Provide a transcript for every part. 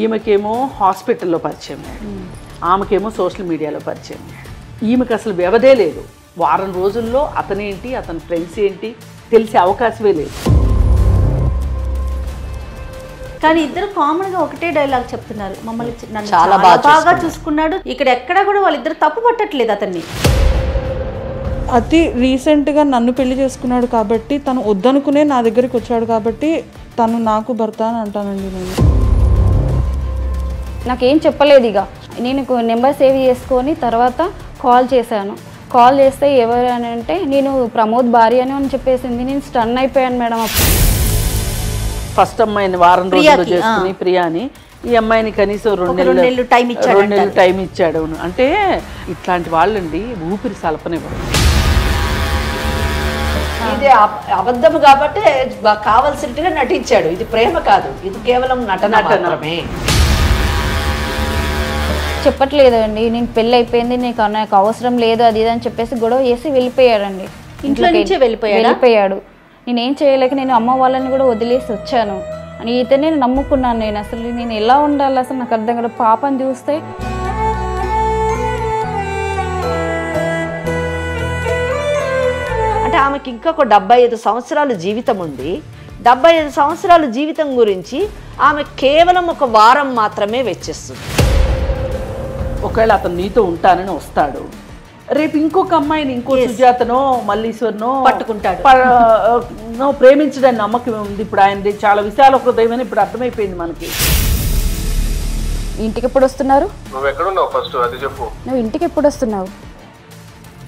ఈమెకేమో హాస్పిటల్లో పరిచయం అయ్యాడు, ఆమెకేమో సోషల్ మీడియాలో పరిచయం అయ్యాడు. ఈమెకు అసలు వ్యవధే లేదు. వారం రోజుల్లో అతనేంటి అతని ఫ్రెండ్స్ ఏంటి తెలిసే అవకాశమే లేదు. కానీ ఇద్దరు కామన్గా ఒకటే డైలాగ్ చెప్తున్నారు, మమ్మల్ని నన్ను చాలా బాగా చూసుకున్నాడు. ఇక్కడ ఎక్కడ కూడా వాళ్ళిద్దరు తప్పు పట్టట్లేదు అతన్ని. అతి రీసెంట్గా నన్ను పెళ్లి చేసుకున్నాడు కాబట్టి, తను వద్దనుకునే నా దగ్గరికి వచ్చాడు కాబట్టి తను నాకు భర్త అని అంటానండి. నేను నాకేం చెప్పలేదు. ఇక నేను నెంబర్ సేవ్ చేసుకొని తర్వాత కాల్ చేశాను. కాల్ చేస్తే ఎవరు అని అంటే నేను ప్రమోద్ భార్య అని చెప్పేసింది. నేను స్టన్ అయిపోయాను మేడం. అప్పుడు ఫస్ట్ అమ్మాయిని వారం రోజుల్లో చేసుకుని ప్రియాని, ఈ అమ్మాయిని కనీసం 2 నెలలు టైం ఇచ్చాడు. అంటే ఇట్లాంటి వాళ్ళండి ఊపిరి సలపనివ్వరు. ఇది అబద్ధం కాబట్టి కావాల్సినట్టుగా నటించాడు. ఇది ప్రేమ కాదు, ఇది కేవలం నటన మాత్రమే. చెప్పట్లేదండి, నేను పెళ్ళి అయిపోయింది, నాకు అవసరం లేదు అది ఇది అని చెప్పేసి గొడవ చేసి వెళ్ళిపోయాడండి. ఇంట్లో నుంచే వెళ్ళిపోయాడు. నేనేం చేయలేక నేను అమ్మ వాళ్ళని కూడా వదిలేసి వచ్చాను. ఇతనే నమ్ముకున్నాను నేను. అసలు నేను ఎలా ఉండాలి అసలు నాకు అర్థం కాదు. పాపని చూస్తే అంటే ఆమెకి ఇంకొక 75 సంవత్సరాల జీవితం ఉంది. 75 సంవత్సరాల జీవితం గురించి ఆమె కేవలం ఒక వారం మాత్రమే వెచ్చిస్తుంది. ఒకవేళ అతను నీతో ఉంటానని వస్తాడు, రేపు ఇంకొక అమ్మాయిని, ఇంకో సుజాతనో మల్లీశ్వర్నో పట్టుకుంటాడు, ప్రేమించడానికి నమ్మకం ఉంది. ఇప్పుడు ఆయనది చాలా విశాల హృదయం ఇప్పుడు అర్థమైపోయింది మనకి. ఇంటికి ఎప్పుడు వస్తున్నారు? నువ్వు ఎక్కడున్నావు ఫస్ట్ అది చెప్పు. నువ్వు ఇంటికి ఎప్పుడు వస్తున్నావు?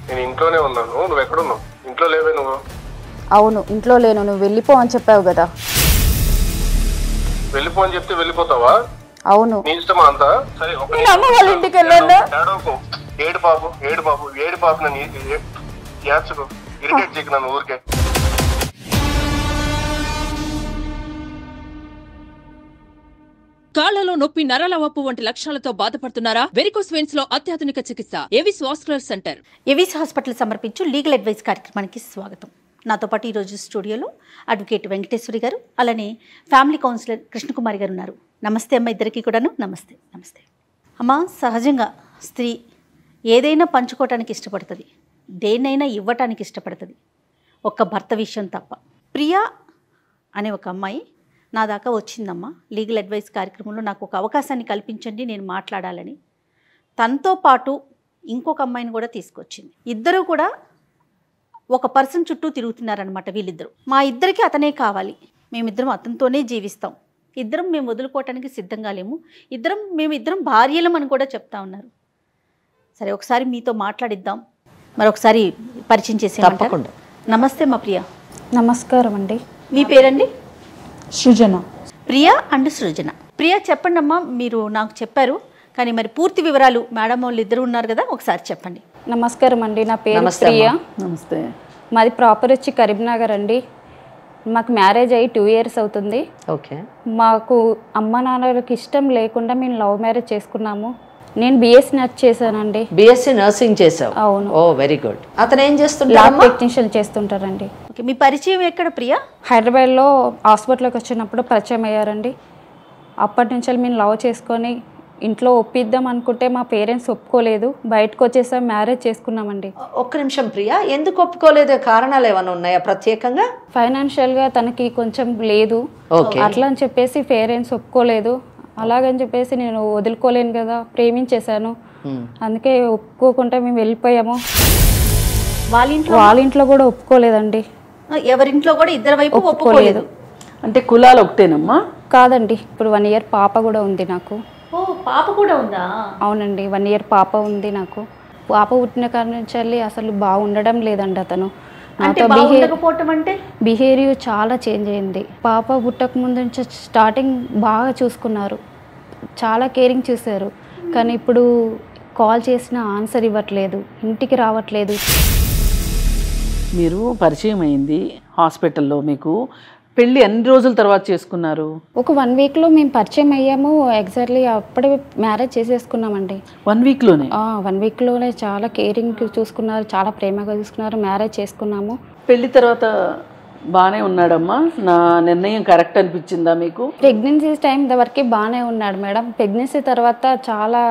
నేను ఇంట్లోనే ఉన్నాను. నువ్వు ఎక్కడున్నావు? ఇంట్లో లేవే నువ్వు? అవును ఇంట్లో లేను. నువ్వు వెళ్ళిపో అని చెప్పావు కదా. వెళ్ళిపో అని చెప్తే వెళ్ళిపోతావా? అవును. నీ ఇష్టమా అంతా? సరే అమ్మ వాళ్ళ ఇంటికి వెళ్ళాను. ఏడు పాపు నన్ను యాడ్చుకో, ఇరిటేట్ చేయకు నన్ను ఊరికే. కాళ్లలో నొప్పి, నరాల వాపు వంటి లక్షణాలతో బాధపడుతున్నారా? వెరికోస్ వెయిన్స్ లో అత్యాధునిక చికిత్స Avis vascular centre. Avis hospital సమర్పించు లీగల్ అడ్వైస్ కార్యక్రమానికి స్వాగతం. నాతో పాటు ఈరోజు స్టూడియోలో అడ్వకేట్ వెంకటేశ్వరి గారు, అలానే ఫ్యామిలీ కౌన్సిలర్ కృష్ణకుమారి గారు ఉన్నారు. నమస్తే అమ్మ ఇద్దరికి కూడాను. నమస్తే. నమస్తే అమ్మ. సహజంగా స్త్రీ ఏదైనా పంచుకోవటానికి ఇష్టపడుతుంది, దేన్నైనా ఇవ్వటానికి ఇష్టపడుతుంది, ఒక్క భర్త విషయం తప్ప. ప్రియా అనే ఒక అమ్మాయి నా దాకా వచ్చిందమ్మా. లీగల్ అడ్వైస్ కార్యక్రమంలో నాకు ఒక అవకాశాన్ని కల్పించండి, నేను మాట్లాడాలని. తనతో పాటు ఇంకొక అమ్మాయిని కూడా తీసుకొచ్చింది. ఇద్దరు కూడా ఒక పర్సన్ చుట్టూ తిరుగుతున్నారనమాట వీళ్ళిద్దరు. మా ఇద్దరికి అతనే కావాలి, మేమిద్దరం అతనితోనే జీవిస్తాం, ఇద్దరం మేము వదులుకోవటానికి సిద్ధంగా లేము, మేమిద్దరం భార్యలం అని కూడా చెప్తా ఉన్నారు. సరే ఒకసారి మీతో మాట్లాడిద్దాం, మరొకసారి పరిచయం చేసే. తప్పకుండా. నమస్తే మా ప్రియా. నమస్కారం అండి. మీ పేరండి? సృజన. ప్రియా అండ్ సృజన. ప్రియా చెప్పండి అమ్మా, మీరు నాకు చెప్పారు కానీ మరి పూర్తి వివరాలు మేడం వాళ్ళు ఇద్దరు ఉన్నారు కదా, ఒకసారి చెప్పండి. నమస్కారం అండి, నా పేరు ప్రియా. నమస్తే. మాది ప్రాపర్ వచ్చి కరీంనగర్ అండి. మాకు మ్యారేజ్ అయ్యి 2 years అవుతుంది. ఓకే. మాకు అమ్మ నాన్నలకు ఇష్టం లేకుండా మేము లవ్ మ్యారేజ్ చేసుకున్నాము. నేను బిఎస్సీ నర్స్ చేశానండి. బిఎస్సీ నర్సింగ్ చేసావు? అవును. ఓ వెరీ గుడ్. అతను ఏం చేస్తుంటారు? ల్యాబ్ టెక్నీషియన్ చేస్తుంటారండి. ఓకే. మీ పరిచయం ఎక్కడ ప్రియా? హైదరాబాద్లో హాస్పిటల్కి వచ్చినప్పుడు పరిచయం అయ్యారండి. అప్పటి నుంచి మేము లవ్ చేసుకొని ఇంట్లో ఒప్పిద్దాం అనుకుంటే మా పేరెంట్స్ ఒప్పుకోలేదు, బయటకు వచ్చేసాం, మ్యారేజ్ చేసుకున్నామండి. ఒక్క నిమిషం ప్రియా, ఎందుకు ఒప్పుకోలేదు? కారణాలు ఏమైనా ఉన్నాయా ప్రత్యేకంగా? ఫైనాన్షియల్గా తనకి కొంచెం లేదు, అట్లా అని చెప్పేసి పేరెంట్స్ ఒప్పుకోలేదు. అలాగని చెప్పేసి నేను వదులుకోలేను కదా, ప్రేమించేశాను, అందుకే ఒప్పుకోకుండా మేము వెళ్ళిపోయాము. వాళ్ళ ఇంట్లో కూడా ఒప్పుకోలేదండి. ఎవరింట్లో కూడా ఇద్దరు వైపు ఒప్పుకోలేదు. అంటే కులాలు ఒకటేనమ్మా? కాదండి, ఇప్పుడు 1 year పాప కూడా ఉంది నాకు. ఓ పాప కూడా ఉందా? అవునండి, 1 year పాప ఉంది నాకు. పాప పుట్టిన కాడ నుంచి అసలు బాగుండడం లేదండి. అతను బిహేవియర్ చాలా చేంజ్ అయింది. పాప పుట్టక ముందు నుంచి స్టార్టింగ్ బాగా చూసుకున్నారు, చాలా కేరింగ్ చూశారు. కానీ ఇప్పుడు కాల్ చేసిన ఆన్సర్ ఇవ్వట్లేదు, ఇంటికి రావట్లేదు. మీరు పరిచయం అయింది హాస్పిటల్లో, మీకు పెళ్ళి ఎన్ని రోజుల తర్వాత చేసుకున్నారు? ఒక 1 weekలో మేము పరిచయం అయ్యాము. ఎగ్జాక్ట్లీ అప్పుడే మ్యారేజ్ చేసేసుకున్నామండి. 1 weekలోనే? 1 weekలోనే చాలా కేరింగ్ చూసుకున్నారు, చాలా ప్రేమగా చూసుకున్నారు, మ్యారేజ్ చేసుకున్నాము. పెళ్లి తర్వాత బాగానే ఉన్నాడమ్మా. నా నిర్ణయం కరెక్ట్ అనిపించిందా మీకు? ప్రెగ్నెన్సీ టైం వరకే బాగానే ఉన్నాడు మేడం. ప్రెగ్నెన్సీ తర్వాత చాలా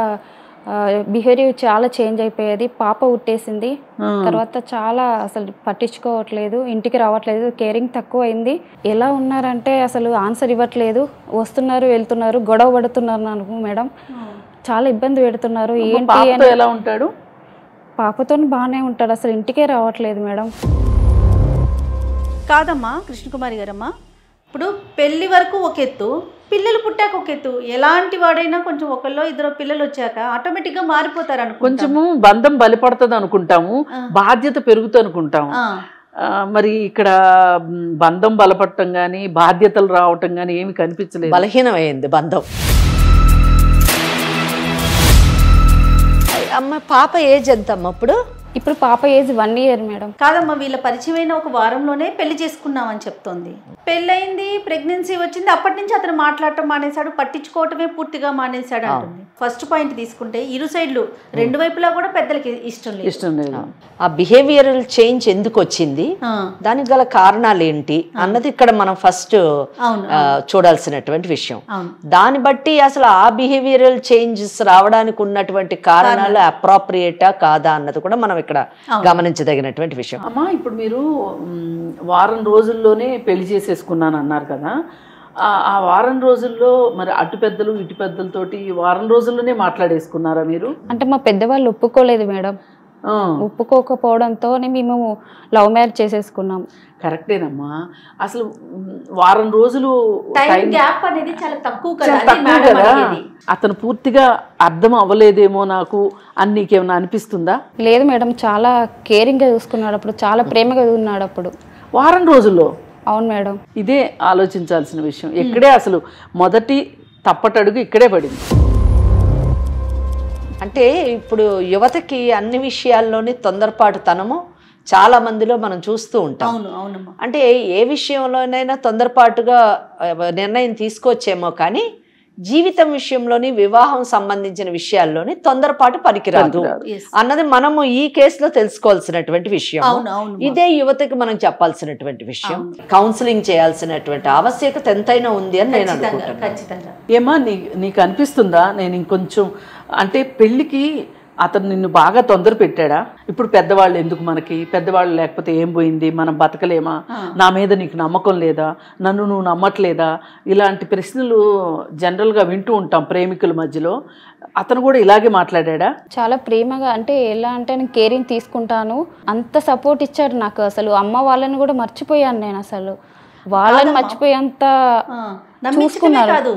బిహేవియర్ చాలా చేంజ్ అయిపోయేది. పాప ఉట్టేసింది తర్వాత చాలా అసలు పట్టించుకోవట్లేదు, ఇంటికి రావట్లేదు, కేరింగ్ తక్కువ అయింది. ఎలా ఉన్నారంటే అసలు ఆన్సర్ ఇవ్వట్లేదు, వస్తున్నారు వెళ్తున్నారు, గొడవ పడుతున్నారు నాకు మేడం, చాలా ఇబ్బంది పెడుతున్నారు. ఏంటి అని. ఎలా ఉంటాడు? పాపతో బాగానే ఉంటాడు, అసలు ఇంటికే రావట్లేదు మేడం. కాదమ్మా కృష్ణకుమారి గారమ్మా, ఇప్పుడు పెళ్లి వరకు ఒక ఎత్తు, పిల్లలు పుట్టాక ఒక ఎత్తు. ఎలాంటి వాడైనా కొంచెం ఒకళ్ళో ఇద్దరు పిల్లలు వచ్చాక ఆటోమేటిక్గా మారిపోతారు అనుకో. కొంచెము బంధం బలపడుతుంది అనుకుంటాము, బాధ్యత పెరుగుతుంది అనుకుంటాము. మరి ఇక్కడ బంధం బలపడటం కానీ బాధ్యతలు రావటం కానీ ఏమి కనిపించలేదు. బలహీనమైంది బంధం. అమ్మ పాప ఏజ్ ఎంత అమ్మ అప్పుడు? ఇప్పుడు పాప ఏజ్ 1 year మేడం. కాదమ్మా, వీళ్ళ పరిచయమైన ఒక వారంలోనే పెళ్లి చేసుకున్నామని చెప్తోంది. పెళ్ళయింది, ప్రెగ్నెన్సీ వచ్చింది, అప్పటి నుంచి అతను మాట్లాడటం మానేశాడు, పట్టించుకోవటమే పూర్తిగా మానేశాడు అంటుంది. ఫస్ట్ పాయింట్ తీసుకుంటే ఇరు సైడ్లు రెండు వైపులా కూడా పెద్దలకి ఇష్టం లేదు. ఆ బిహేవియరల్ చేంజ్ ఎందుకు వచ్చింది, దానికి గల కారణాలు ఏంటి అన్నది ఇక్కడ మనం ఫస్ట్ చూడాల్సినటువంటి విషయం. దాన్ని బట్టి అసలు ఆ బిహేవియరల్ చేంజెస్ రావడానికి ఉన్నటువంటి కారణాలు అప్రాప్రియేటా కాదా అన్నది కూడా మనం ఇక్కడ గమనించదగినటువంటి విషయం. అమ్మా, ఇప్పుడు మీరు వారం రోజుల్లోనే పెళ్లి చేసేసుకున్నాను అన్నారు కదా, ఆ వారం రోజుల్లో మరి అటు పెద్దలు ఇటు పెద్దలతోటి వారం రోజుల్లోనే మాట్లాడేసుకున్నారా మీరు? అంటే మా పెద్దవాళ్ళు ఒప్పుకోలేదు మేడం. ఒప్పుకోకపోవడంతో మేము లవ్ మ్యారేజ్ చేసేసుకున్నాం. కరెక్టేనమ్మా. అసలు వారం రోజులు గ్యాప్ అనేది చాలా తక్కువ కదా. అతను పూర్తిగా అర్థం అవ్వలేదేమో నాకు అని నీకేమన్నా అనిపిస్తుందా? లేదు మేడం, చాలా కేరింగ్గా చూసుకున్నాడు అప్పుడు, చాలా ప్రేమగా ఉన్నాడు అప్పుడు వారం రోజుల్లో. అవును మేడం. ఇదే ఆలోచించాల్సిన విషయం. ఇక్కడే అసలు మొదటి తప్పటడుగు ఇక్కడే పడింది. అంటే ఇప్పుడు యువతకి అన్ని విషయాల్లోని తొందరపాటుతనము చాలా మందిలో మనం చూస్తూ ఉంటాం. అంటే ఏ విషయంలోనైనా తొందరపాటుగా నిర్ణయం తీసుకోవచ్చేమో కానీ జీవితం విషయంలోని వివాహం సంబంధించిన విషయాల్లోని తొందరపాటు పనికిరాదు అన్నది మనము ఈ కేసులో తెలుసుకోవాల్సినటువంటి విషయం. ఇదే యువతకి మనం చెప్పాల్సినటువంటి విషయం. కౌన్సిలింగ్ చేయాల్సినటువంటి ఆవశ్యకత ఎంతైనా ఉంది అని నేను అనుకుంటున్నాను. ఏమా నీకు అనిపిస్తుందా, నేను ఇంకొంచెం అంటే పెళ్ళికి అతను నిన్ను బాగా తొందర పెట్టాడా? ఇప్పుడు పెద్దవాళ్ళు ఎందుకు మనకి, పెద్దవాళ్ళు లేకపోతే ఏం పోయింది, మనం బతకలేమా, నా మీద నీకు నమ్మకం లేదా, నన్ను నువ్వు నమ్మట్లేదా, ఇలాంటి ప్రశ్నలు జనరల్గా వింటూ ఉంటాం ప్రేమికుల మధ్యలో. అతను కూడా ఇలాగే మాట్లాడా? చాలా ప్రేమగా, అంటే ఎలా అంటే నేను కేరింగ్ తీసుకుంటాను, అంత సపోర్ట్ ఇచ్చాడు నాకు. అసలు అమ్మ వాళ్ళని కూడా మర్చిపోయాను నేను, అసలు వాళ్ళని మర్చిపోయేంత చూసుకున్నారు. కాదు,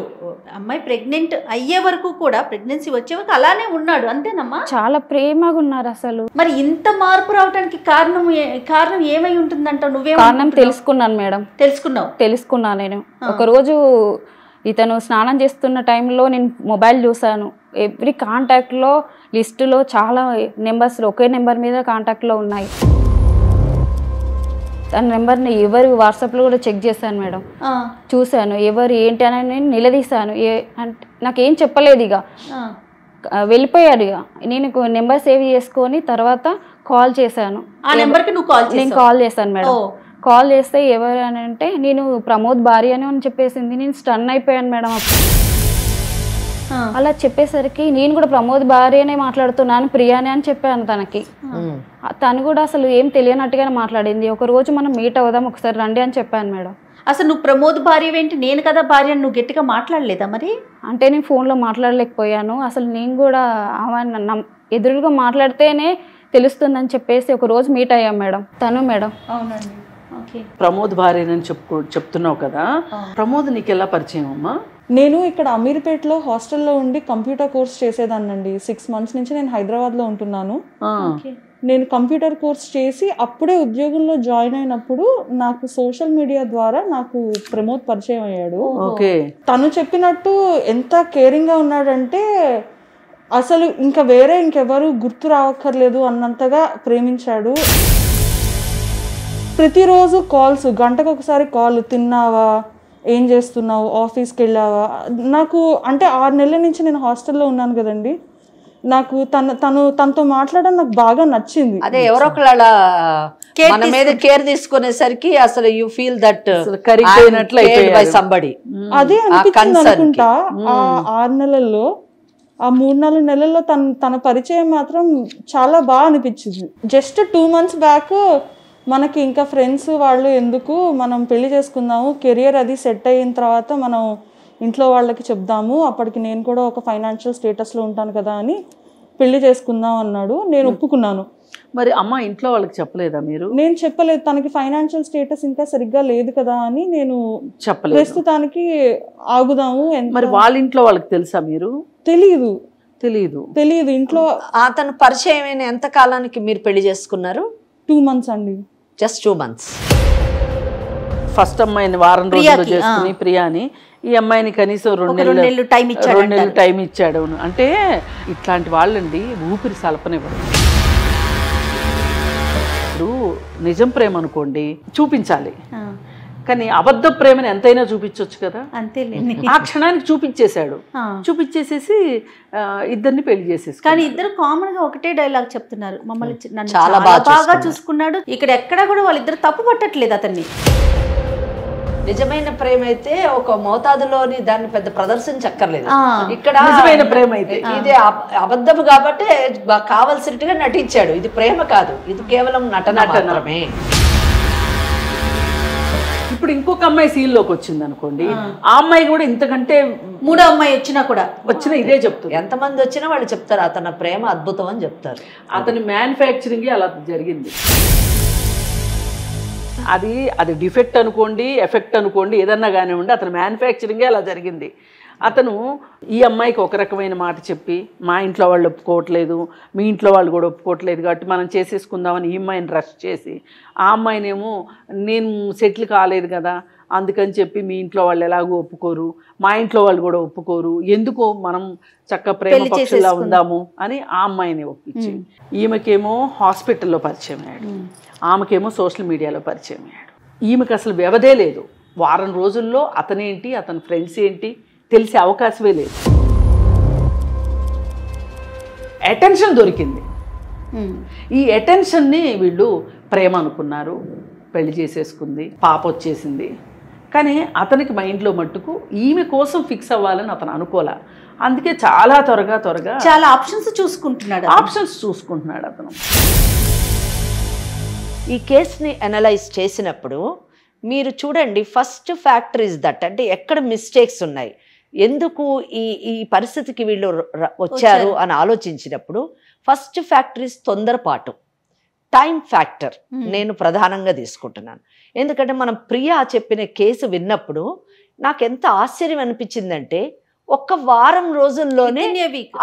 అమ్మాయి ప్రెగ్నెంట్ అయ్యే వరకు కూడా, ప్రెగ్నెన్సీ వచ్చే వరకు అలానే ఉన్నాడు అంతేనమ్మా? చాలా ప్రేమగా ఉన్నారు అసలు. మరి ఇంత మార్పు రావడానికి కారణం ఏమై ఉంటుందంటావు? నువ్వే కారణం తెలుసుకున్నాను మేడం. తెలుసుకున్నాను నేను. ఒకరోజు ఇతను స్నానం చేస్తున్న టైంలో నేను మొబైల్ చూసాను. ఎవ్రీ కాంటాక్ట్లో లిస్టులో చాలా నెంబర్స్ ఒకే నెంబర్ మీద కాంటాక్ట్లో ఉన్నాయి. తన నెంబర్ని ఎవరు వాట్సాప్లో కూడా చెక్ చేశాను మేడం. చూశాను ఎవరు ఏంటి అని నేను నిలదీశాను. అంటే నాకేం చెప్పలేదు, ఇక వెళ్ళిపోయాడు. ఇక నేను నెంబర్ సేవ్ చేసుకొని తర్వాత కాల్ చేశాను. నేను కాల్ చేశాను మేడం. కాల్ చేస్తే ఎవరు అని అంటే నేను ప్రమోద్ భార్య అని చెప్పేసింది. నేను స్టన్ అయిపోయాను మేడం. అలా చెప్పేసరికి నేను కూడా ప్రమోద్ భార్యనే మాట్లాడుతున్నాను, ప్రియానే అని చెప్పాను తనకి. తను కూడా అసలు ఏం తెలియనట్టుగానే మాట్లాడింది. ఒక రోజు మనం మీట్ అవుదాం, ఒకసారి రండి అని చెప్పాను మేడం. అసలు నువ్వు ప్రమోద్ భార్య ఏంటి, నేను కదా భార్య, నువ్వు గట్టిగా మాట్లాడలేదా మరి? అంటే నేను ఫోన్లో మాట్లాడలేకపోయాను. అసలు నేను కూడా ఎదురుగా మాట్లాడితేనే తెలుస్తుందని చెప్పేసి ఒక రోజు మీట్ అయ్యాం మేడం. తను మేడం. అవునండి. ప్రమోద్ భార్యనని చెప్తున్నావు కదా, ప్రమోద్ నీకు ఎలా పరిచయం అమ్మా? నేను ఇక్కడ అమీర్పేటలో హాస్టల్లో ఉండి కంప్యూటర్ కోర్స్ చేసేదాన్నండి. 6 months నుంచి నేను హైదరాబాద్లో ఉంటున్నాను. నేను కంప్యూటర్ కోర్స్ చేసి అప్పుడే ఉద్యోగంలో జాయిన్ అయినప్పుడు నాకు సోషల్ మీడియా ద్వారా నాకు ప్రమోద్ పరిచయం అయ్యాడు. తను చెప్పినట్టు ఎంత కేరింగ్గా ఉన్నాడంటే అసలు ఇంకా ఇంకెవరు గుర్తు రావక్కర్లేదు అన్నంతగా ప్రేమించాడు. ప్రతిరోజు కాల్స్, గంటకు ఒకసారి కాల్, తిన్నావా, ఏం చేస్తున్నావు, ఆఫీస్కి వెళ్ళావా. నాకు అంటే 6 నెలల నుంచి నేను హాస్టల్లో ఉన్నాను కదండి. నాకు తనతో మాట్లాడడం నాకు బాగా నచ్చింది. అదే ఎవరో ఒకళ్ళు అలా మన మీద కేర్ తీసుకునేసరికి అసలు you feel that by somebody. అదే అనిపించింది అనుకుంటా. ఆ 6 నెలల్లో, ఆ 3-4 నెలల్లో తన పరిచయం మాత్రం చాలా బాగా అనిపించింది. జస్ట్ 2 months బ్యాక్ మనకి ఇంకా ఫ్రెండ్స్ వాళ్ళు ఎందుకు, మనం పెళ్లి చేసుకుందాము, కెరియర్ అది సెట్ అయిన తర్వాత మనం ఇంట్లో వాళ్ళకి చెప్దాము, అప్పటికి నేను కూడా ఒక ఫైనాన్షియల్ స్టేటస్లో ఉంటాను కదా అని పెళ్లి చేసుకుందాం అన్నాడు. నేను ఒప్పుకున్నాను. మరి అమ్మ ఇంట్లో వాళ్ళకి చెప్పలేదా మీరు? నేను చెప్పలేదు, తనకి ఫైనాన్షియల్ స్టేటస్ ఇంకా సరిగ్గా లేదు కదా అని నేను చెప్పలేదు. ప్రస్తుతానికి ఆగుదాము. మరి వాళ్ళ ఇంట్లో వాళ్ళకి తెలుసా మీరు? తెలియదు ఇంట్లో. అతను పరిచయం అయిన ఎంత కాలానికి మీరు పెళ్లి చేసుకున్నారు? 2 months అండి. Just 2 months. ఫస్ట్ అమ్మాయిని వారం రోజుల్లో చేసుకుని ప్రియాని, ఈ అమ్మాయిని కనీసం 2 నెలలు టైం ఇచ్చాడు. అంటే ఇట్లాంటి వాళ్ళండి ఊపిరి సలపనివ్వరు. ఇప్పుడు నిజం ప్రేమ అనుకోండి చూపించాలి, కానీ అబద్ధ ప్రేమని ఎంతైనా చూపించవచ్చు కదా. ఆ క్షణానికి చూపించేసేసి ఇద్దరిని పెళ్లి చేసేసి. కానీ ఇద్దరు కామన్ గా ఒకటే డైలాగ్ చెప్తున్నారు, మమ్మల్ని నన్ను చాలా బాగా చూసుకున్నాడు. ఇక్కడ ఎక్కడ కూడా వాళ్ళిద్దరు తప్పు పట్టట్లేదు అతన్ని. నిజమైన ప్రేమ అయితే ఒక మోతాదులోని దాన్ని పెద్ద ప్రదర్శించక్కర్లేదు. ఇక్కడ నిజమైన ప్రేమ అయితే ఇది అబద్ధము కాబట్టి కావలసినట్టుగా నటించాడు. ఇది ప్రేమ కాదు, ఇది కేవలం నటన మాత్రమే. ఇప్పుడు ఇంకొక అమ్మాయి సీన్ లోకి వచ్చింది అనుకోండి, ఆ అమ్మాయి కూడా ఇంతకంటే 3వ అమ్మాయి వచ్చినా ఇదే చెప్తుంది. ఎంతమంది వచ్చినా వాళ్ళు చెప్తారు అతని ప్రేమ అద్భుతం అని చెప్తారు. అతని మ్యానుఫ్యాక్చరింగ్ అలా జరిగింది. అది డిఫెక్ట్ అనుకోండి, ఎఫెక్ట్ అనుకోండి, ఏదన్నా కానివ్వండి, అతని మ్యానుఫ్యాక్చరింగే అలా జరిగింది. అతను ఈ అమ్మాయికి ఒక రకమైన మాట చెప్పి, మా ఇంట్లో వాళ్ళు ఒప్పుకోవట్లేదు, మీ ఇంట్లో వాళ్ళు కూడా ఒప్పుకోవట్లేదు కాబట్టి మనం చేసేసుకుందామని ఈ అమ్మాయిని రష్ చేసి, ఆ అమ్మాయినేమో నేను సెటిల్ కాలేదు కదా అందుకని చెప్పి మీ ఇంట్లో వాళ్ళు ఎలాగో ఒప్పుకోరు, మా ఇంట్లో వాళ్ళు కూడా ఒప్పుకోరు, ఎందుకో మనం చక్క ప్రేమ పక్షుల్లా ఉందాము అని ఆ అమ్మాయిని ఒప్పించి, ఈమెకేమో హాస్పిటల్లో పరిచయం అయ్యాడు, ఆమెకేమో సోషల్ మీడియాలో పరిచయం అయ్యాడు. ఈమెకు అసలు వ్యవధే లేదు. వారం రోజుల్లో అతనేంటి, అతని ఫ్రెండ్స్ ఏంటి తెలిసే అవకాశమే లేదు. అటెన్షన్ దొరికింది. ఈ అటెన్షన్ని వీళ్ళు ప్రేమ అనుకున్నారు, పెళ్లి చేసేసుకుంది, పాప వచ్చేసింది. కానీ అతనికి మైండ్లో మట్టుకు ఈమె కోసం ఫిక్స్ అవ్వాలని అతను అనుకోలే. అందుకే చాలా త్వరగా చాలా ఆప్షన్స్ చూసుకుంటున్నాడు అతను. ఈ కేసుని అనలైజ్ చేసినప్పుడు మీరు చూడండి, ఫస్ట్ ఫ్యాక్టర్ ఇస్ దట్, అంటే ఎక్కడ మిస్టేక్స్ ఉన్నాయి, ఎందుకు ఈ పరిస్థితికి వీళ్ళు వచ్చారు అని ఆలోచించినప్పుడు ఫస్ట్ ఫ్యాక్టర్ ఇస్ తొందరపాటు, టైం ఫ్యాక్టర్ నేను ప్రధానంగా తీసుకుంటున్నాను. ఎందుకంటే మనం ప్రియా చెప్పిన కేసు విన్నప్పుడు నాకు ఎంత ఆశ్చర్యం అనిపించిందంటే, 1 వారం రోజుల్లోనే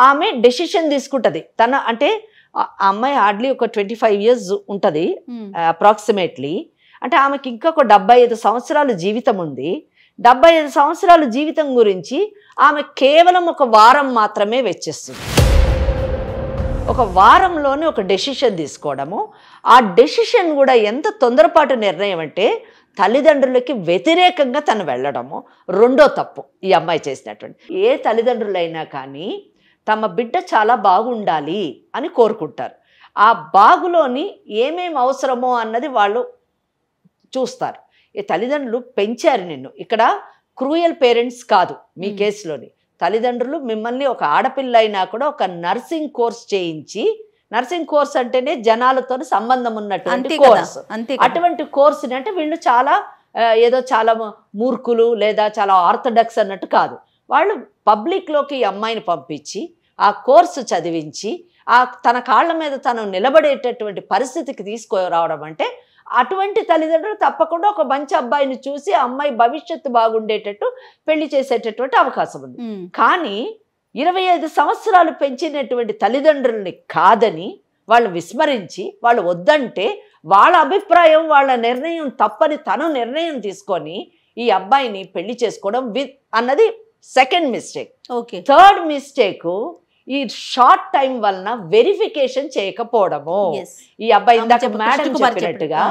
ఆమె డెసిషన్ తీసుకుంటుంది. అంటే ఆ అమ్మాయి హార్డ్లీ ఒక 25 years ఉంటుంది అప్రాక్సిమేట్లీ. అంటే ఆమెకి ఇంకొక 75 సంవత్సరాల జీవితం ఉంది. 75 సంవత్సరాల జీవితం గురించి ఆమె కేవలం 1 వారం మాత్రమే వెచ్చిస్తుంది. 1 వారంలోనే ఒక డెసిషన్ తీసుకోవడము, ఆ డెసిషన్ కూడా ఎంత తొందరపాటు నిర్ణయం అంటే తల్లిదండ్రులకి వ్యతిరేకంగా తను వెళ్ళడము రెండో తప్పు ఈ అమ్మాయి చేసినటువంటి. ఏ తల్లిదండ్రులైనా కానీ తమ బిడ్డ చాలా బాగుండాలి అని కోరుకుంటారు. ఆ బాగులోని ఏమేమి అవసరమో అన్నది వాళ్ళు చూస్తారు. ఈ తల్లిదండ్రులు పెంచారు నిన్ను, ఇక్కడ క్రూయల్ పేరెంట్స్ కాదు మీ కేసులోని. తల్లిదండ్రులు మిమ్మల్ని ఒక ఆడపిల్ల అయినా కూడా ఒక నర్సింగ్ కోర్స్ చేయించి, నర్సింగ్ కోర్స్ అంటేనే జనాలతో సంబంధం ఉన్నటువంటి కోర్స్, అటువంటి కోర్సుని అంటే వీళ్ళు చాలా ఏదో చాలా మూర్ఖులు లేదా చాలా ఆర్థడాక్స్ అన్నట్టు కాదు. వాళ్ళు పబ్లిక్లోకి ఈ అమ్మాయిని పంపించి ఆ కోర్సు చదివించి తన కాళ్ళ మీద తను నిలబడేటటువంటి పరిస్థితికి తీసుకురావడం అంటే, అటువంటి తల్లిదండ్రులు తప్పకుండా ఒక మంచి అబ్బాయిని చూసి ఆ అమ్మాయి భవిష్యత్తు బాగుండేటట్టు పెళ్లి చేసేటటువంటి అవకాశం ఉంది. కానీ 25 సంవత్సరాలు పెంచినటువంటి తల్లిదండ్రుల్ని కాదని వాళ్ళు విస్మరించి వాళ్ళు వద్దంటే, వాళ్ళ అభిప్రాయం వాళ్ళ నిర్ణయం తప్పని తను నిర్ణయం తీసుకొని ఈ అబ్బాయిని పెళ్లి చేసుకోవడం అన్నది సెకండ్ మిస్టేక్. థర్డ్ మిస్టేక్, ఈ షార్ట్ టైం వలన వెరిఫికేషన్ చేయకపోవడము. ఈ అబ్బాయి ఇందాక మేడం చెప్పినట్టుగా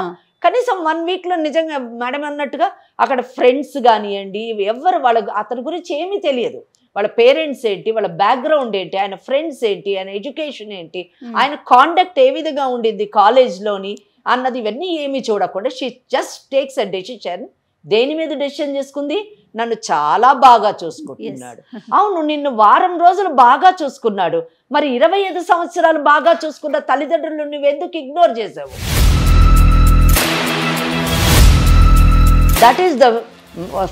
కనీసం 1 week లో నిజంగా మేడం అన్నట్టుగా అక్కడ ఫ్రెండ్స్ కానివ్వండి ఎవరు వాళ్ళ అతని గురించి ఏమీ తెలియదు. వాళ్ళ పేరెంట్స్ ఏంటి, వాళ్ళ బ్యాక్గ్రౌండ్ ఏంటి, ఆయన ఫ్రెండ్స్ ఏంటి, ఆయన ఎడ్యుకేషన్ ఏంటి, ఆయన కాండక్ట్ ఏ విధంగా ఉండింది కాలేజ్లోని అన్నది ఇవన్నీ ఏమీ చూడకుండా she just takes a decision. దేని మీద డెసిషన్ చేసుకుంది? నన్ను చాలా బాగా చూసుకుంటున్నాడు. అవును, నిన్ను వారం రోజులు బాగా చూసుకున్నాడు, మరి 25 సంవత్సరాలు బాగా చూసుకున్న తల్లిదండ్రులు నువ్వెందుకు ఇగ్నోర్ చేసావు? That is the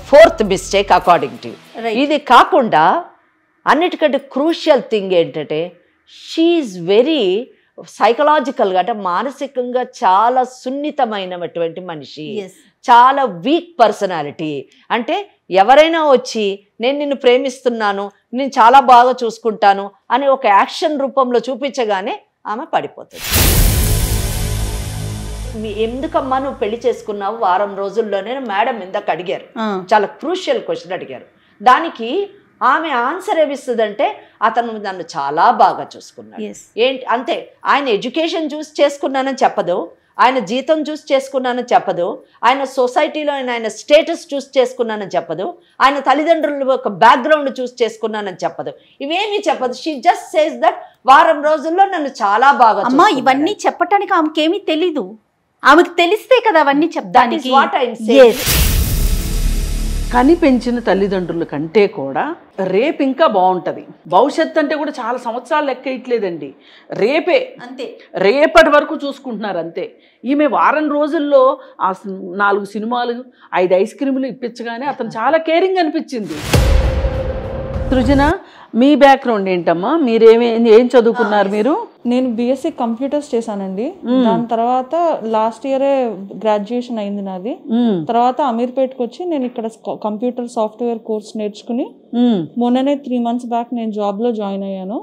4th mistake according to. ఇది కాకుండా అన్నిటికంటే క్రూషియల్ థింగ్ ఏంటంటే షీఈస్ వెరీ సైకలాజికల్గా అంటే మానసికంగా చాలా సున్నితమైనటువంటి మనిషి, చాలా వీక్ పర్సనాలిటీ. అంటే ఎవరైనా వచ్చి నేను నిన్ను ప్రేమిస్తున్నాను, నేను చాలా బాగా చూసుకుంటాను అని ఒక యాక్షన్ రూపంలో చూపించగానే ఆమె పడిపోతుంది. ఎందుకమ్మా నువ్వు పెళ్లి చేసుకున్నావు వారం రోజుల్లోనే మేడం ఇందాక అడిగారు, చాలా క్రూషియల్ క్వశ్చన్ అడిగారు. దానికి ఆమె ఆన్సర్ ఏమిస్తుందంటే అతను నన్ను చాలా బాగా చూసుకున్నాడు. ఏంటి అంతే, ఆయన ఎడ్యుకేషన్ చూసి చేసుకున్నానని చెప్పదు, ఆయన జీతం చూసి చేసుకున్నానని చెప్పదు, ఆయన సొసైటీలో ఆయన స్టేటస్ చూసి చేసుకున్నానని చెప్పదు, ఆయన తల్లిదండ్రుల ఒక బ్యాక్గ్రౌండ్ చూసి చేసుకున్నానని చెప్పదు, ఇవేమీ చెప్పదు. షీ జస్ట్ సేస్ దట్ వారం రోజుల్లో నన్ను చాలా బాగా. అమ్మా ఇవన్నీ చెప్పటానికి ఆమెకేమీ తెలీదు, ఆమెకు తెలిస్తే కదా అవన్నీ చెప్తానికి. కని పెంచిన తల్లిదండ్రుల కంటే కూడా రేపు ఇంకా బాగుంటుంది. భవిష్యత్తు అంటే కూడా చాలా సంవత్సరాలు లెక్క ఇట్లేదండి, రేపే అంతే, రేపటి వరకు చూసుకుంటున్నారు అంతే. ఈమె వారం రోజుల్లో ఆ 4 సినిమాలు 5 ఐస్ క్రీములు ఇప్పించగానే అతను చాలా కేరింగ్ అనిపించింది. సృజన, మీ బ్యాక్గ్రౌండ్ ఏంటమ్మా? ఏం చదువుకున్నారు మీరు? నేను బీఎస్సీ కంప్యూటర్స్ చేశానండి. దాని తర్వాత లాస్ట్ ఇయరే గ్రాడ్యుయేషన్ అయింది నాది. తర్వాత అమీర్పేట్కి వచ్చి నేను ఇక్కడ కంప్యూటర్ సాఫ్ట్వేర్ కోర్స్ నేర్చుకుని మొన్ననే 3 months బ్యాక్ నేను జాబ్ లో జాయిన్ అయ్యాను.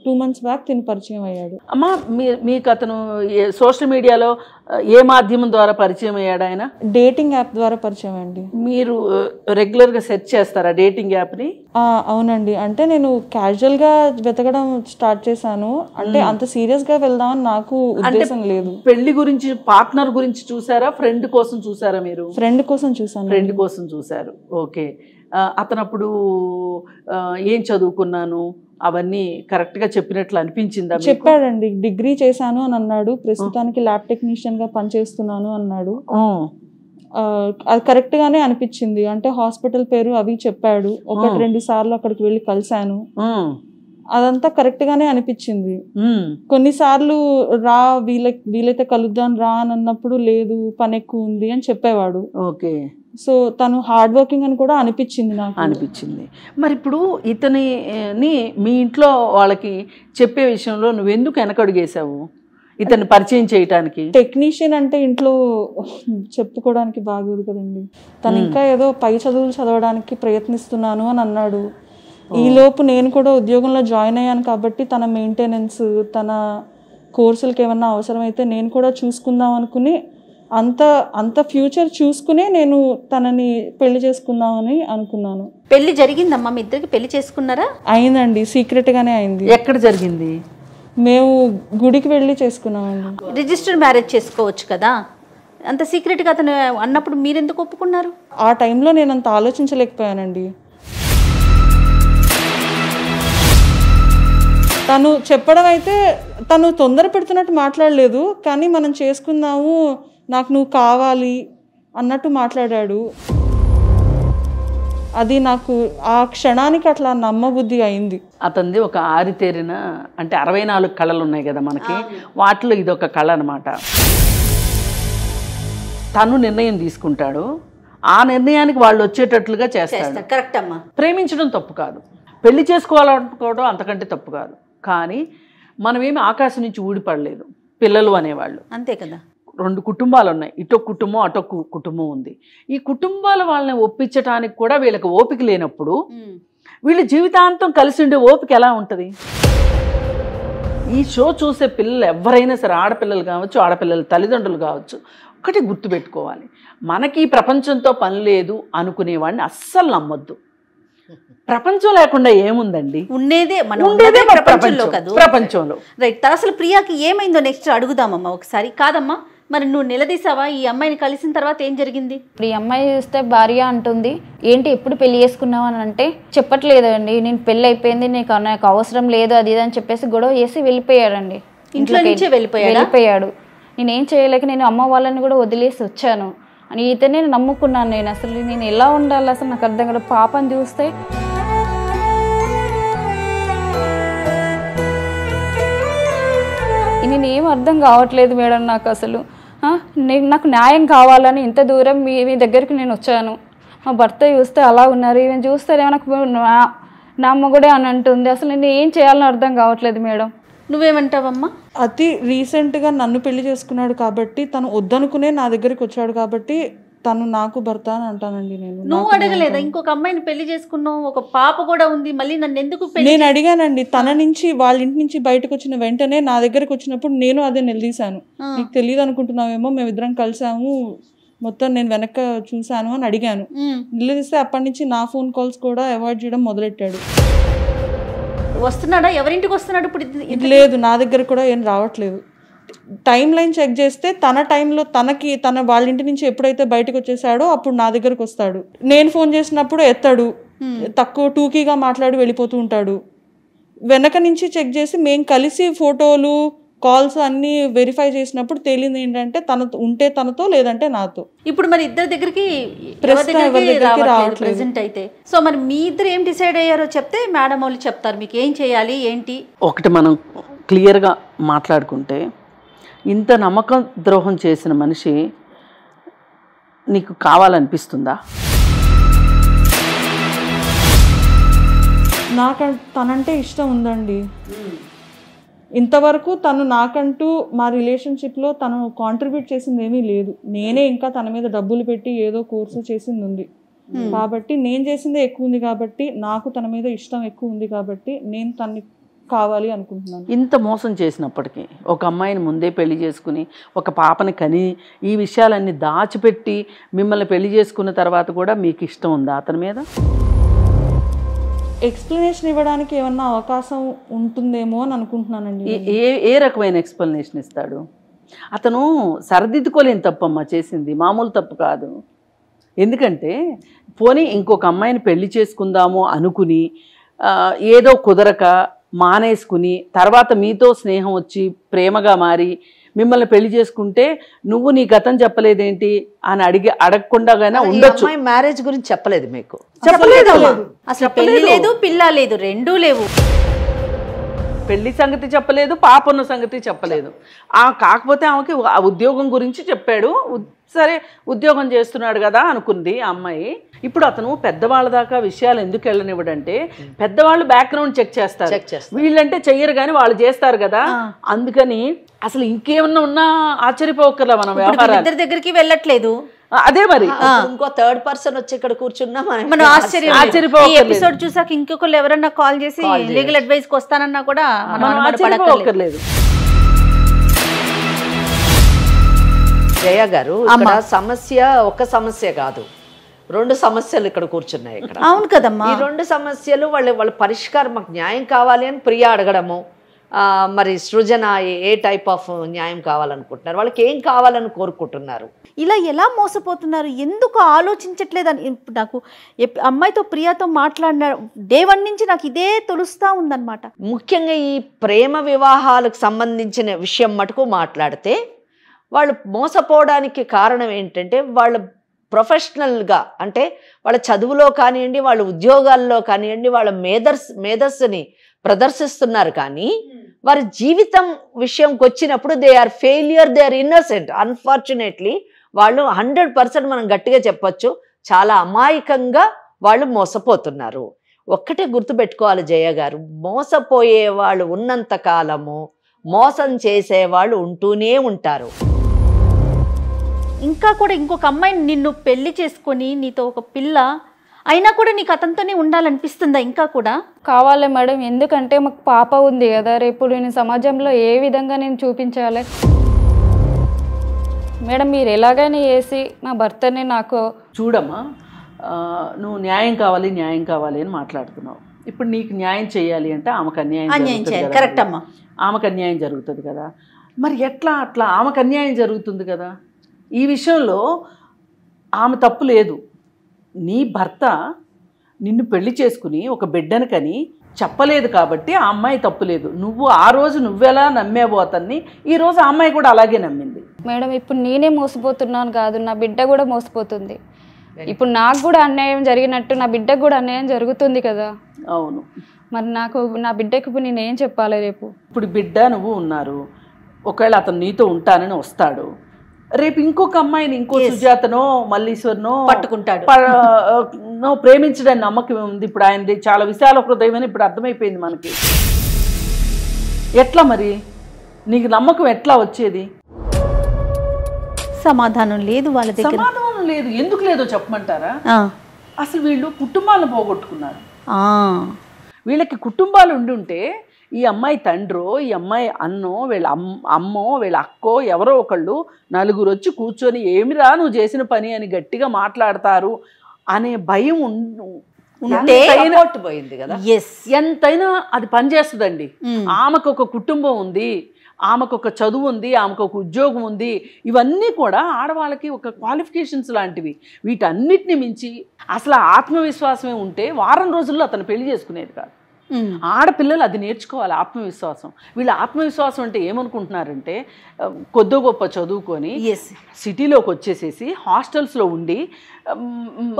2 months బ్యాక్ తిని పరిచయం అయ్యాడు. అమ్మా మీకు అతను సోషల్ మీడియాలో ఏ మాధ్యమం ద్వారా పరిచయం అయ్యాడు? ఆయన డేటింగ్ యాప్ ద్వారా పరిచయం అండి. మీరు రెగ్యులర్ గా సెర్చ్ చేస్తారా డేటింగ్ యాప్ ని? అవునండి, అంటే నేను క్యాజువల్ గా వెతకడం స్టార్ట్ చేశాను. అంటే అంత సీరియస్ గా వెళ్దామని నాకు ఉద్దేశం లేదు. పెళ్లి గురించి, పార్ట్నర్ గురించి చూసారా, ఫ్రెండ్ కోసం చూసారా? మీరు ఫ్రెండ్ కోసం చూసాను. ఫ్రెండ్ కోసం చూసారు, ఓకే. అతను అప్పుడు ఏం చదువుకున్నాను అవన్నీ కరెక్ట్ గా చెప్పినట్లు అనిపించిందా? చెప్పాడండి, డిగ్రీ చేశాను అని అన్నాడు, ప్రస్తుతానికి ల్యాబ్ టెక్నీషియన్ గా పనిచేస్తున్నాను అన్నాడు. అది కరెక్ట్ గానే అనిపించింది. అంటే హాస్పిటల్ పేరు అవి చెప్పాడు. 1-2 సార్లు అక్కడికి వెళ్ళి కలిశాను, అదంతా కరెక్ట్ గానే అనిపించింది. కొన్నిసార్లు రా వీలైతే కలుద్దాం రా అని అన్నప్పుడు లేదు పని ఎక్కువ ఉంది అని చెప్పేవాడు. ఓకే, సో తను హార్డ్ వర్కింగ్ అని కూడా అనిపించింది నాకు. అనిపించింది. మరి ఇప్పుడు ఇతని మీ ఇంట్లో వాళ్ళకి చెప్పే విషయంలో నువ్వెందుకు వెనకడుగేసావు ఇతన్ని పరిచయం చేయటానికి? టెక్నీషియన్ అంటే ఇంట్లో చెప్పుకోవడానికి బాగోదు కదండి. తను ఇంకా ఏదో పై చదువులు చదవడానికి ప్రయత్నిస్తున్నాను అని అన్నాడు. ఈలోపు నేను కూడా ఉద్యోగంలో జాయిన్ అయ్యాను కాబట్టి తన మెయింటెనెన్స్, తన కోర్సులకి ఏమన్నా అవసరమైతే నేను కూడా చూసుకుందాం అనుకుని అంత ఫ్యూచర్ చూసుకునే నేను తనని పెళ్లి చేసుకుందామని అనుకున్నాను. పెళ్లి జరిగిందమ్మా? మీ ఇద్దరికి పెళ్లి చేసుకున్నారా? అయిందండి, సీక్రెట్ గానే అయింది. ఎక్కడ జరిగింది? మేము గుడికి వెళ్ళి చేసుకున్నామండి. రిజిస్టర్డ్ మ్యారేజ్ చేసుకోవచ్చు కదా, అంత సీక్రెట్గా అతను అన్నప్పుడు మీరెందుకు ఒప్పుకున్నారు? ఆ టైంలో నేను అంత ఆలోచించలేకపోయానండి. తను చెప్పడం అయితే తను తొందర పెడుతున్నట్టు మాట్లాడలేదు, కానీ మనం చేసుకుందాము, నాకు నువ్వు కావాలి అన్నట్టు మాట్లాడాడు. అది నాకు ఆ క్షణానికి అట్లా నమ్మబుద్ధి అయింది. అతనిది ఒక ఆరితేరిన, అంటే 64 కళలు ఉన్నాయి కదా మనకి, వాటిలో ఇదొక కళ అనమాట. తను నిర్ణయం తీసుకుంటాడు, ఆ నిర్ణయానికి వాళ్ళు వచ్చేటట్లుగా చేస్తాడు. కరెక్ట్ అమ్మా. ప్రేమించడం తప్పు కాదు, పెళ్లి చేసుకోవాలనుకోవడం అంతకంటే తప్పు కాదు. కానీ మనమేమి ఆకాశం నుంచి ఊడిపడలేదు. పిల్లలు అనేవాళ్ళు అంతే కదా, 2 కుటుంబాలు ఉన్నాయి, ఇటొక కుటుంబం అటొక కుటుంబం ఉంది. ఈ కుటుంబాల వాళ్ళని ఒప్పించడానికి కూడా వీళ్ళకి ఓపిక లేనప్పుడు వీళ్ళు జీవితాంతం కలిసి ఉండే ఓపిక ఎలా ఉంటుంది? ఈ షో చూసే పిల్లలు ఎవరైనా సరే, ఆడపిల్లలు కావచ్చు, ఆడపిల్లల తల్లిదండ్రులు కావచ్చు, ఒకటి గుర్తుపెట్టుకోవాలి, మనకి ప్రపంచంతో పని లేదు అనుకునేవాడిని అస్సలు నమ్మొద్దు. ప్రపంచం లేకుండా ఏముందండి? ఉండేదే ప్రపంచంలో. రైట్. అసలు ప్రియాకి ఏమైందో నెక్స్ట్ అడుగుదామమ్మా ఒకసారి. కాదమ్మా, మరి నువ్వు నిలదీసావా ఈ అమ్మాయిని కలిసిన తర్వాత ఏం జరిగింది? ఇప్పుడు ఈ అమ్మాయి చూస్తే భార్య అంటుంది, ఏంటి ఎప్పుడు పెళ్లి చేసుకున్నావు అని అంటే చెప్పట్లేదండి, నేను పెళ్ళి అయిపోయింది, నాకు అవసరం లేదు అది ఇది అని చెప్పేసి గొడవ చేసి వెళ్ళిపోయాడండి. ఇంట్లో నుంచే వెళ్ళిపోయాడు. నేనేం చేయలేక నేను అమ్మ వాళ్ళని కూడా వదిలేసి వచ్చాను అని ఇతనే నమ్ముకున్నాను. నేను అసలు నేను ఎలా ఉండాలి అసలు నాకు అర్థం కాదు. పాపని చూస్తే నేనేం అర్థం కావట్లేదు మేడం నాకు అసలు. నాకు న్యాయం కావాలని ఇంత దూరం మీ దగ్గరికి నేను వచ్చాను. మా భర్త చూస్తే అలా ఉన్నారు, ఈవెన్ చూస్తే నాకు నా మొగుడే అని అంటుంది. అసలు నేను ఏం చేయాలని అర్థం కావట్లేదు మేడం. నువ్వేమంటావమ్మా? అతి రీసెంట్గా నన్ను పెళ్లి చేసుకున్నాడు కాబట్టి, తను వద్దనుకునే నా దగ్గరికి వచ్చాడు కాబట్టి తను నాకు భర్త అని అంటానండి. నువ్వు అడగలేదా? ఇంకొక అమ్మాయిని పెళ్లి చేసుకున్నావు, ఒక పాప కూడా ఉంది, మళ్ళీ నన్ను ఎందుకు? నేను అడిగానండి. తన నుంచి వాళ్ళ ఇంటి నుంచి బయటకు వచ్చిన వెంటనే నా దగ్గరకు వచ్చినప్పుడు నేను అదే నిలదీశాను. నీకు తెలియదు అనుకుంటున్నావేమో, మేమిద్దరం కలిసాము, మొత్తం నేను వెనక చూశాను అని అడిగాను. నిలదీస్తే అప్పటి నుంచి నా ఫోన్ కాల్స్ కూడా అవాయిడ్ చేయడం మొదలెట్టాడు. వస్తున్నాడా? ఎవరింటికి వస్తున్నాడు ఇప్పుడు? లేదు, నా దగ్గర కూడా ఏం రావట్లేదు. టైం లైన్ చెక్ చేస్తే తన టైంలో తన వాళ్ళ ఇంటి నుంచి ఎప్పుడైతే బయటకు వచ్చేసాడో అప్పుడు నా దగ్గరకు వస్తాడు. నేను ఫోన్ చేసినప్పుడు ఎత్తాడు, తక్కువ టూకీగా మాట్లాడి వెళ్ళిపోతూ ఉంటాడు. వెనక నుంచి చెక్ చేసి మేము కలిసి ఫోటోలు కాల్స్ అన్ని వెరిఫై చేసినప్పుడు తేలింది ఏంటంటే ఉంటే తనతో, లేదంటే నాతో. ఇప్పుడు మరి ఇద్దరి దగ్గరికి ప్రెసెంట్ అయితే సో మరి మీ ఇద్దరు ఏం డిసైడ్ అయ్యారో చెప్తే మేడం వాళ్ళు చెప్తారు మీకు ఏం చేయాలి ఏంటి. ఒకటి మనం క్లియర్గా మాట్లాడుకుంటే, ఇంత నమ్మకం ద్రోహం చేసిన మనిషి నీకు కావాలనిపిస్తుందా? తనంటే ఇష్టం ఉందండి. ఇంతవరకు తను నాకంటూ మా రిలేషన్షిప్లో తను కాంట్రిబ్యూట్ చేసింది ఏమీ లేదు. నేనే ఇంకా తన మీద డబ్బులు పెట్టి ఏదో కోర్సు చేసింది ఉంది కాబట్టి, నేను చేసిందే ఎక్కువ ఉంది కాబట్టి, నాకు తన మీద ఇష్టం ఎక్కువ ఉంది కాబట్టి నేను తనని కావాలి అనుకుంటున్నాను. ఇంత మోసం చేసినప్పటికీ ఒక అమ్మాయిని ముందే పెళ్లి చేసుకుని ఒక పాపని కని ఈ విషయాలన్నీ దాచిపెట్టి మిమ్మల్ని పెళ్లి చేసుకున్న తర్వాత కూడా మీకు ఇష్టం ఉందా అతని మీద? ఎక్స్ప్లెనేషన్ ఇవ్వడానికి ఏమన్నా అవకాశం ఉంటుందేమో అని అనుకుంటున్నానండి. ఏ రకమైన ఎక్స్ప్లెనేషన్ ఇస్తాడు? అతను సరిదిద్దుకోలేని తప్పమ్మా చేసింది, మామూలు తప్పు కాదు. ఎందుకంటే పోనీ ఇంకొక అమ్మాయిని పెళ్లి చేసుకుందాము అనుకుని ఏదో కుదరక మానేసుకుని తర్వాత మీతో స్నేహం వచ్చి ప్రేమగా మారి మిమ్మల్ని పెళ్లి చేసుకుంటే నువ్వు నీ గతం చెప్పలేదేంటి అని అడగకుండాగానే ఉండొచ్చు. మ్యారేజ్ గురించి చెప్పలేదు మీకు? చెప్పలేదు. అసలు పెళ్లి లేదు, పిల్ల లేదు, రెండూ లేవు. పెళ్లి సంగతి చెప్పలేదు, పాప ఉన్న సంగతి చెప్పలేదు. కాకపోతే ఆమెకి ఆ ఉద్యోగం గురించి చెప్పాడు. సరే ఉద్యోగం చేస్తున్నాడు కదా అనుకుంది ఆ అమ్మాయి. ఇప్పుడు అతను పెద్దవాళ్ళ దాకా విషయాలు ఎందుకు వెళ్ళనివ్వడంటే, పెద్దవాళ్ళు బ్యాక్గ్రౌండ్ చెక్ చేస్తారు, వీళ్ళంటే చెయ్యరు కానీ వాళ్ళు చేస్తారు కదా. అందుకని అసలు ఇంకేమన్నా ఉన్నా ఆశ్చర్యపోకర్లా మనం వ్యవహారాలు దగ్గరికి వెళ్ళట్లేదు. అదే మరి ఇంకో థర్డ్ పర్సన్ వచ్చి ఇక్కడ కూర్చున్నా మనం ఆశ్చర్యపోకర్లేదు. ఎపిసోడ్ చూసాక ఇంకొకళ్ళు ఎవరన్నా కాల్ చేసి లీగల్ అడ్వైస్ కి వస్తానన్నా కూడా మనం ఆశ్చర్యపోకర్లేదు. జయ గారు, ఇక్కడ సమస్య ఒక సమస్య కాదు, రెండు సమస్యలు ఇక్కడ కూర్చున్నాయి ఇక్కడ. అవును కదమ్మా. ఈ రెండు సమస్యలు వాళ్ళ పరిష్కారం, మాకు న్యాయం కావాలి అని ప్రియ అడగడము, మరి సృజన ఏ టైప్ ఆఫ్ న్యాయం కావాలనుకుంటున్నారు, వాళ్ళకి ఏం కావాలని కోరుకుంటున్నారు, ఇలా ఎలా మోసపోతున్నారు, ఎందుకు ఆలోచించట్లేదని నాకు అమ్మాయితో ప్రియాతో మాట్లాడిన డే 1 నుంచి నాకు ఇదే తెలుస్తూ ఉందన్నమాట. ముఖ్యంగా ఈ ప్రేమ వివాహాలకు సంబంధించిన విషయం మటుకు మాట్లాడితే వాళ్ళు మోసపోవడానికి కారణం ఏంటంటే, వాళ్ళ ప్రొఫెషనల్గా అంటే వాళ్ళ చదువులో కానివ్వండి, వాళ్ళ ఉద్యోగాల్లో కానివ్వండి, వాళ్ళ మేధస్సుని ప్రదర్శిస్తున్నారు. కానీ వారి జీవితం విషయంకి వచ్చినప్పుడు they are failure, they are innocent. Unfortunately వాళ్ళు 100% మనం గట్టిగా చెప్పొచ్చు, చాలా అమాయకంగా వాళ్ళు మోసపోతున్నారు. ఒక్కటే గుర్తుపెట్టుకోవాలి జయ గారు, మోసపోయే వాళ్ళు ఉన్నంత కాలము మోసం చేసేవాళ్ళు ఉంటూనే ఉంటారు. ఇంకా కూడా ఇంకొక అమ్మాయిని నిన్ను పెళ్లి చేసుకొని నీతో ఒక పిల్ల అయినా కూడా నీకు అతనితోనే ఉండాలనిపిస్తుందా? ఇంకా కూడా కావాలి మేడం, ఎందుకంటే మాకు పాప ఉంది కదా, రేపు నేను సమాజంలో ఏ విధంగా నేను చూపించాలి మేడం? మీరు ఎలాగైనా చేసి మా భర్తని నాకు చూడమ్మా, నువ్వు న్యాయం కావాలి అని మాట్లాడుతున్నావు. ఇప్పుడు నీకు న్యాయం చేయాలి అంటే ఆమెకు అన్యాయం చేయాలి. కరెక్ట్ అమ్మా, ఆమెకు అన్యాయం జరుగుతుంది కదా. మరి ఎట్లా అట్లా ఆమెకు అన్యాయం జరుగుతుంది కదా. ఈ విషయంలో ఆమె తప్పు లేదు. నీ భర్త నిన్ను పెళ్లి చేసుకుని ఒక బిడ్డను కని చెప్పలేదు కాబట్టి ఆ అమ్మాయి తప్పు లేదు. నువ్వు ఆ రోజు నువ్వెలా నమ్మేవో అతన్ని, ఈ రోజు ఆ అమ్మాయి కూడా అలాగే నమ్మింది. మేడం ఇప్పుడు నేనే మోసపోతున్నాను కాదు, నా బిడ్డ కూడా మోసపోతుంది. ఇప్పుడు నాకు కూడా అన్యాయం జరిగినట్టు నా బిడ్డకు కూడా అన్యాయం జరుగుతుంది కదా. అవును. మరి నాకు నా బిడ్డకి ఇప్పుడు నేను ఏం చెప్పాలి రేపు? ఇప్పుడు బిడ్డ నువ్వు ఉన్నారు, ఒకవేళ అతను నీతో ఉంటానని వస్తాడు, రేపు ఇంకొక అమ్మాయిని ఇంకో సుజాతనో మల్లీశ్వర్నో పట్టుకుంటాడు, ప్రేమించడానికి నమ్మకం ఉంది. ఇప్పుడు ఆయనది చాలా విశాల హృదయం అని ఇప్పుడు అర్థమైపోయింది మనకి. ఎట్లా మరి నీకు నమ్మకం ఎట్లా వచ్చేది? సమాధానం లేదు వాళ్ళ దగ్గర. సమాధానం లేదు. ఎందుకు లేదో చెప్పమంటారా? అసలు వీళ్ళు కుటుంబాలను పోగొట్టుకున్నారు. వీళ్ళకి కుటుంబాలు ఉండుంటే ఈ అమ్మాయి తండ్రో ఈ అమ్మాయి అన్నో వీళ్ళ అమ్మో వీళ్ళ అక్కో ఎవరో ఒకళ్ళు నలుగురు వచ్చి కూర్చొని ఏమిరా నువ్వు చేసిన పని అని గట్టిగా మాట్లాడతారు అనే భయం పోయింది కదా. ఎంతైనా అది పనిచేస్తుందండి. ఆమెకు ఒక కుటుంబం ఉంది, ఆమెకు ఒక చదువు ఉంది, ఆమెకు ఒక ఉద్యోగం ఉంది. ఇవన్నీ కూడా ఆడవాళ్ళకి ఒక క్వాలిఫికేషన్స్ లాంటివి. వీటన్నిటిని మించి అసలు ఆత్మవిశ్వాసమే ఉంటే వారం రోజుల్లో అతను పెళ్లి చేసుకునేది కాదు. ఆడపిల్లలు అది నేర్చుకోవాలి, ఆత్మవిశ్వాసం. వీళ్ళ ఆత్మవిశ్వాసం అంటే ఏమనుకుంటున్నారంటే కొద్దో గొప్ప చదువుకొని సిటీలోకి వచ్చేసేసి హాస్టల్స్లో ఉండి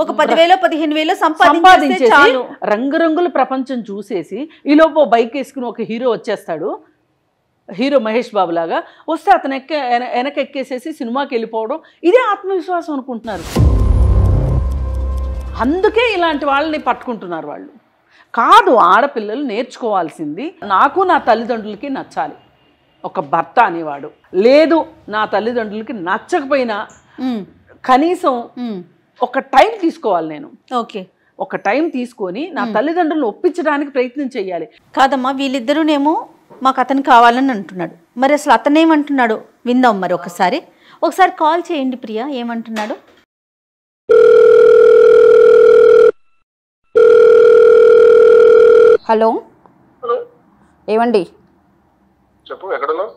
ఒక 10,000 15,000 సంపాదించేసి రంగురంగుల ప్రపంచం చూసేసి ఈలోపు బైక్ వేసుకుని ఒక హీరో వచ్చేస్తాడు, హీరో మహేష్ బాబు లాగా వస్తే అతను వెనక ఎక్కేసేసి సినిమాకి వెళ్ళిపోవడం, ఇదే ఆత్మవిశ్వాసం అనుకుంటున్నారు. అందుకే ఇలాంటి వాళ్ళని పట్టుకుంటున్నారు వాళ్ళు. కాదు, ఆడపిల్లలు నేర్చుకోవాల్సింది నాకు నా తల్లిదండ్రులకి నచ్చాలి ఒక భర్త అనేవాడు. లేదు నా తల్లిదండ్రులకి నచ్చకపోయినా కనీసం ఒక టైం తీసుకోవాలి. నేను ఒక టైం తీసుకొని నా తల్లిదండ్రులను ఒప్పించడానికి ప్రయత్నం చేయాలి. కాదమ్మా, వీళ్ళిద్దరూనేమో మాకు అతను కావాలని అంటున్నాడు. మరి అసలు అతనేమంటున్నాడు విందాం. మరి ఒకసారి కాల్ చేయండి ప్రియా, ఏమంటున్నాడు. హలో, ఏమండి? చెప్పు, ఎక్కడున్నావు?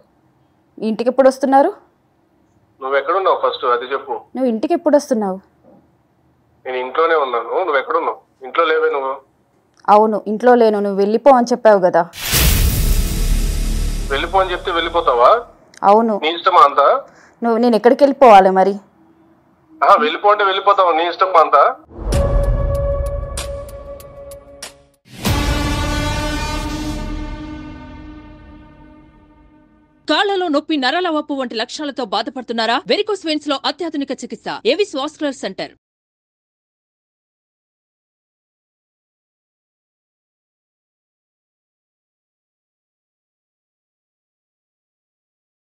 ఇంటికి ఎప్పుడు వస్తున్నారు? నువ్వు ఎక్కడున్నావు ఫస్ట్ అది చెప్పు. నువ్వు ఇంటికి ఎప్పుడు వస్తున్నావు? నేను ఇంట్లోనే ఉన్నాను. నువ్వు ఎక్కడున్నావు? ఇంట్లో లేవే నువ్వు? అవును, ఇంట్లో లేను. నువ్వు వెళ్ళిపో అని చెప్పావు కదా. వెళ్ళిపో అని చెప్తే వెళ్ళిపోతావా? అవును. నీ ఇష్టమా అంతా? నేను ఎక్కడికి వెళ్ళిపోవాలి మరి? వెళ్ళిపో అంటే వెళ్ళిపోతావా? నీ ఇష్టమా అంతా? కాళ్లలో నొప్పి, నరాల వాపు వంటి లక్షణాలతో బాధపడుతున్నారా? వెరికోస్ వెయిన్స్ లో అత్యాధునిక చికిత్స ఏవిస్ వాస్కులర్ సెంటర్.